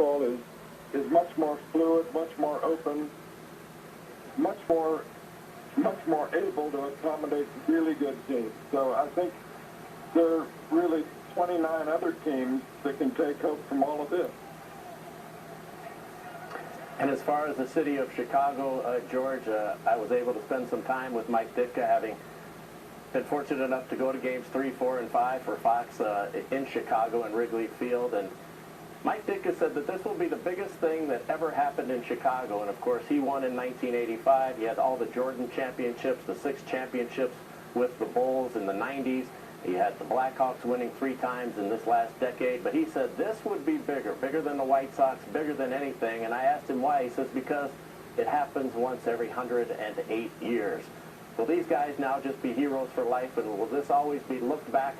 baseball is much more fluid, much more open, much more able to accommodate really good teams. So I think there are really 29 other teams that can take hope from all of this. And as far as the city of Chicago, George, I was able to spend some time with Mike Ditka, having been fortunate enough to go to games 3, 4, and 5 for Fox in Chicago and Wrigley Field. And Mike Ditka said that this will be the biggest thing that ever happened in Chicago. And of course, he won in 1985. He had all the Jordan championships, the 6 championships with the Bulls in the 90s. He had the Blackhawks winning 3 times in this last decade. But he said this would be bigger than the White Sox, bigger than anything. And I asked him why. He says, because it happens once every 108 years. Will these guys now just be heroes for life, and will this always be looked back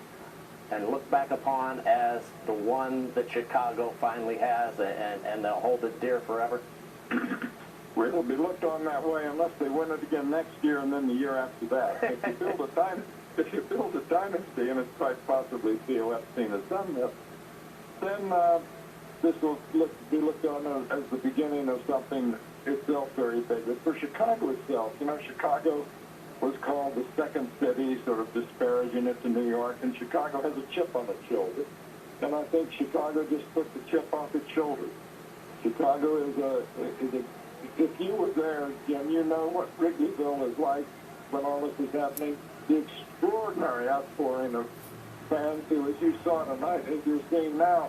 upon as the one that Chicago finally has, and they'll hold it dear forever? Well, it'll be looked on that way unless they win it again next year and then the year after that. If you build a dynasty, and it's quite possibly Theo Epstein has done this, then this will be looked on as the beginning of something itself very big. But for Chicago itself, Chicago was called the second city, sort of disparaging it to New York, and Chicago has a chip on its shoulder. And I think Chicago just took the chip off its shoulder. Chicago is a if you were there, Jim, you know what Wrigleyville is like when all this is happening. The extraordinary outpouring of fans who, as you saw tonight, as you're seeing now,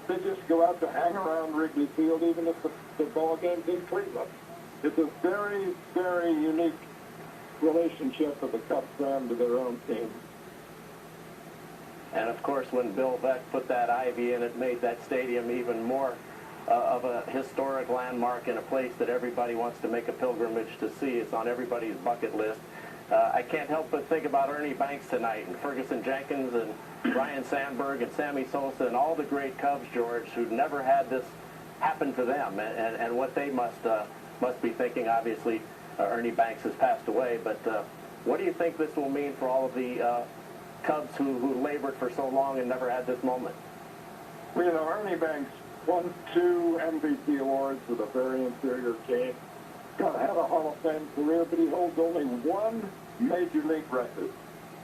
they just go out to hang around Wrigley Field even if the ball game's in Cleveland. It's a very, very unique relationship of the Cubs fan to their own team. And of course, when Bill Veeck put that ivy in, it made that stadium even more of a historic landmark and a place that everybody wants to make a pilgrimage to see. It's on everybody's bucket list. I can't help but think about Ernie Banks tonight, and Ferguson Jenkins, and Ryan Sandberg, and Sammy Sosa, and all the great Cubs, George, who never had this happen to them, and what they must be thinking. Obviously, Ernie Banks has passed away, but what do you think this will mean for all of the Cubs who labored for so long and never had this moment? Well, Ernie Banks won 2 MVP awards with a very inferior team. Had a Hall of Fame career, but he holds only one major league record,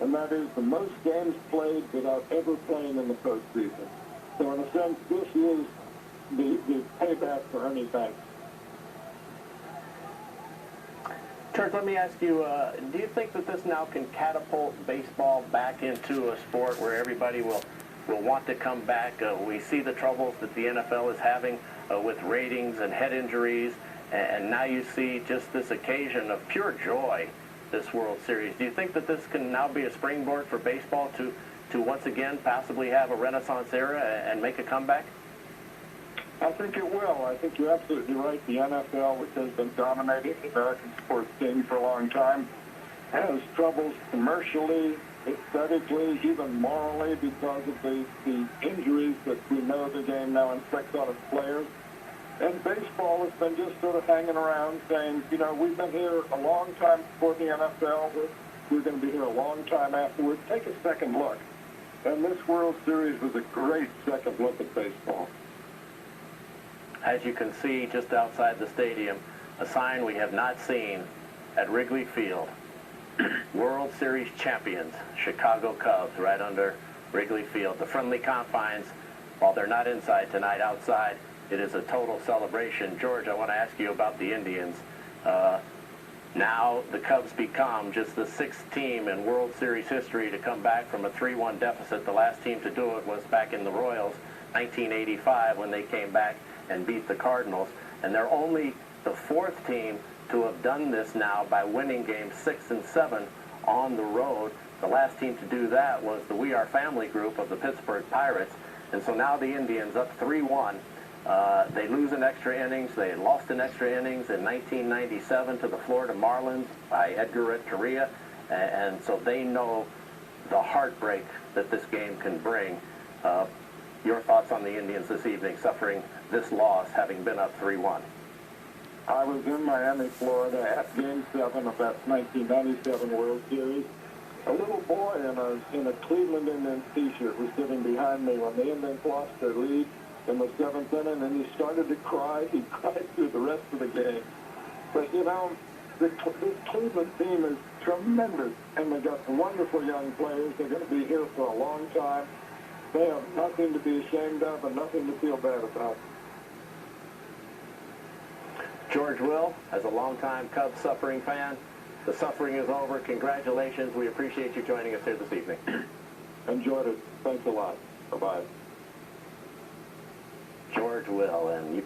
and that is the most games played without ever playing in the postseason. So in a sense, this is the payback for Ernie Banks. George, let me ask you, do you think that this now can catapult baseball back into a sport where everybody will want to come back? We see the troubles that the NFL is having with ratings and head injuries, and now you see just this occasion of pure joy, this World Series. Do you think that this can now be a springboard for baseball to once again possibly have a Renaissance era and make a comeback? I think it will. I think you're absolutely right. The NFL, which has been dominating the American sports scene for a long time, has troubles commercially, aesthetically, even morally, because of the injuries that we know the game now inflicts on its players. And baseball has been just sort of hanging around saying, we've been here a long time before the NFL. We're going to be here a long time afterwards. Take a second look. And this World Series was a great second look at baseball. As you can see just outside the stadium, a sign we have not seen at Wrigley Field. World Series champions, Chicago Cubs, right under Wrigley Field. The friendly confines, while they're not inside tonight, outside, it is a total celebration. George, I want to ask you about the Indians. Now the Cubs become just the 6th team in World Series history to come back from a 3-1 deficit. The last team to do it was back in the Royals, 1985, when they came back and beat the Cardinals. And they're only the 4th team to have done this now by winning games 6 and 7 on the road. The last team to do that was the We Are Family group of the Pittsburgh Pirates. And so now the Indians up 3-1. They lose in extra innings. They lost in extra innings in 1997 to the Florida Marlins by Edgar Renteria. And so they know the heartbreak that this game can bring. Your thoughts on the Indians this evening, suffering this loss, having been up 3-1? I was in Miami, Florida at Game 7 of that 1997 World Series. A little boy in a Cleveland Indians t-shirt was sitting behind me when the Indians lost their lead. in the 7th inning, and he started to cry. He cried through the rest of the game. But, you know, this Cleveland team is tremendous, and they got wonderful young players. They're going to be here for a long time. They have nothing to be ashamed of and nothing to feel bad about. George Will, as a longtime Cubs suffering fan, the suffering is over. Congratulations. We appreciate you joining us here this evening. Enjoyed it. Thanks a lot. Bye-bye. George Will, and you